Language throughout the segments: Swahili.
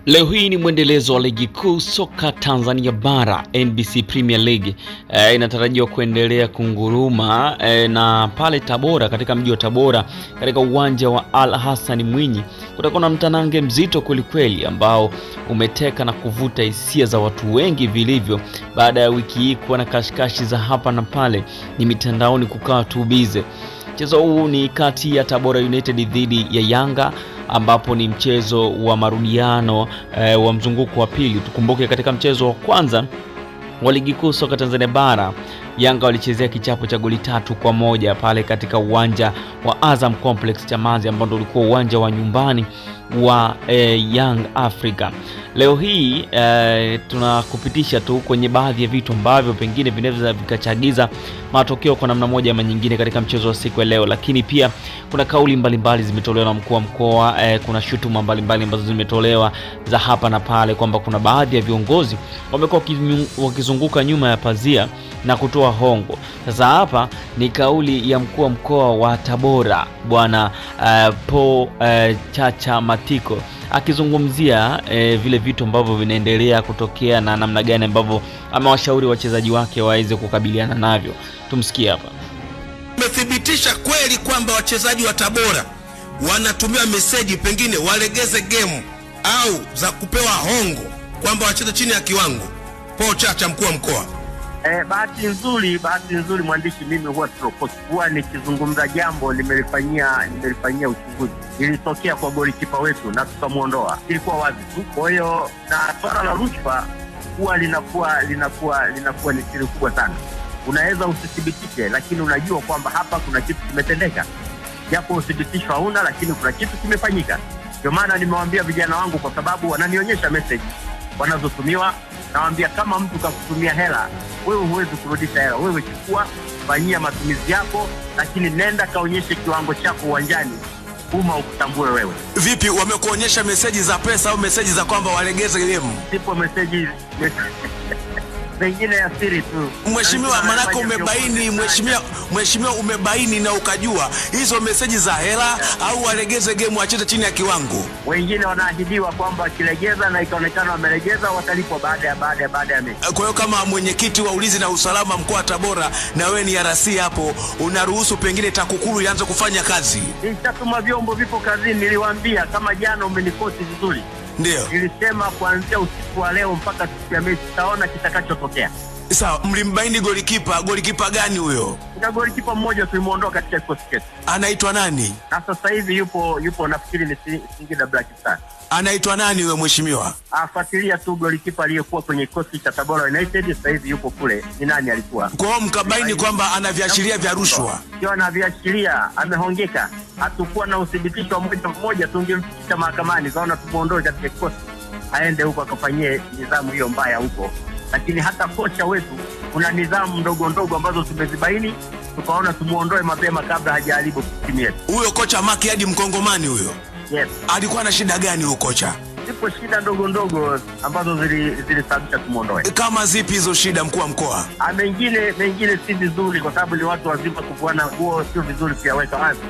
Leo hii ni mwendelezo wa ligi kuu soka Tanzania bara, NBC Premier League. Inatarajiwa kuendelea kunguruma na pale Tabora, katika mji wa Tabora, katika uwanja wa Al Hassan Mwinyi kutakuwa na mtanange mzito kwelikweli ambao umeteka na kuvuta hisia za watu wengi vilivyo, baada ya wiki hii kuwa na kashikashi za hapa na pale, ni mitandaoni kukaa tubize. Mchezo huu ni kati ya Tabora United dhidi ya Yanga, ambapo ni mchezo wa marudiano wa mzunguko wa pili. Tukumbuke katika mchezo wa kwanza wa ligi kuu soka Tanzania bara, Yanga walichezea kichapo cha goli 3-1 pale katika uwanja wa Azam Complex Chamazi, ambao ulikuwa uwanja wa nyumbani wa Young Africa. Leo hii tunakupitisha tu kwenye baadhi ya vitu ambavyo pengine vinaweza vikachagiza matokeo kwa namna moja ama nyingine katika mchezo wa siku ya leo, lakini pia kuna kauli mbalimbali zimetolewa na mkuu wa mkoa, kuna shutuma mbalimbali ambazo zimetolewa za hapa na pale kwamba kuna baadhi ya viongozi wamekuwa wakizunguka nyuma ya pazia na kutoa hongo. Sasa hapa ni kauli ya mkuu wa mkoa wa Tabora bwana Paul Chacha Matiko akizungumzia vile vitu ambavyo vinaendelea kutokea na namna gani ambavyo amewashauri wachezaji wake waweze kukabiliana navyo. Tumsikie hapa. Umethibitisha kweli kwamba wachezaji wa Tabora wanatumia meseji pengine walegeze game au za kupewa hongo kwamba wacheze chini ya kiwango? Paul Chacha, mkuu wa mkoa. Bahati nzuri mwandishi, mimi huwa nikizungumza jambo nimelifanyia uchunguzi. Ilitokea kwa golikipa wetu na tukamuondoa, ilikuwa wazi tu. Kwa hiyo na swala la rushwa huwa linakuwa ni siri kubwa sana. Unaweza usithibitishe, lakini unajua kwamba hapa kuna kitu kimetendeka, japo uthibitisho hauna, lakini kuna kitu kimefanyika. Ndio maana nimewaambia vijana wangu, kwa sababu wananionyesha message wanazotumiwa. Nawaambia, kama mtu kakutumia hela, wewe huwezi kurudisha hela. Wewe chukua, fanyia matumizi yako, lakini nenda kaonyeshe kiwango chako uwanjani, ukutambue wewe. Vipi, wamekuonyesha meseji za pesa au meseji za kwamba walegeze game? Sipo meseji pengine ya siri tu. Mheshimiwa, manako mheshimiwa umebaini na ukajua hizo meseji za hela au walegeze game wacheze chini ya kiwango. Wengine wanaahidiwa kwamba wakilegeza na ikaonekana wamelegeza watalipwa baada ya mechi. Kwa hiyo kama mwenyekiti wa ulinzi na usalama mkoa wa Tabora, na wewe ni RC hapo, unaruhusu pengine TAKUKURU ianze kufanya kazi? Nishatuma vyombo, vipo kazini. Niliwaambia, kama jana umenikoti vizuri. Ndio nilisema kuanzia usiku wa leo mpaka siku ya mechi taona kitakachotokea. Sawa, mlimbaini golikipa gani huyo? Kuna golikipa mmoja tulimuondoa katika kikosi chetu. Anaitwa nani? Na sasa hivi yupo nafikiri ni Singida Black Stars. Anaitwa nani huyo mheshimiwa? Afuatilia tu golikipa aliyekuwa kwenye kikosi cha Tabora United, sasa hivi yupo kule. Ni nani alikuwa? Kwa hiyo mkabaini kwamba ana viashiria vya rushwa. Sio ana viashiria, amehongeka. Hatakuwa na uthibitisho wa moja tungemfikisha mahakamani, kaona tumuondoe katika kikosi, aende huko akafanyie nidhamu hiyo mbaya huko. Lakini hata kocha wetu kuna nidhamu ndogo ambazo tumezibaini, tukaona tumuondoe mapema kabla hajaharibu timu yetu. Huyo kocha Makiadi Mkongomani huyo? Yes. Alikuwa na shida gani huyo kocha? Zipo shida ndogo ambazo zilisababisha tumuondoe. Kama zipi hizo shida, mkuu wa mkoa? Mengine si vizuri, kwa sababu ni watu wazima, kuvuana nguo sio vizuri kuyaweka wazi.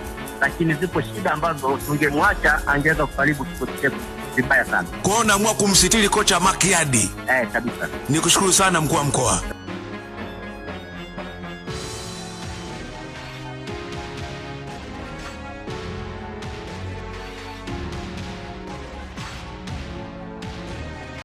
Lakini zipo shida ambazo tungemwacha angeweza kukaribu kikosi chetu vibaya sana. Kwa hiyo naamua kumsitiri kocha Makiadi. Kabisa. Nikushukuru sana mkuu wa mkoa.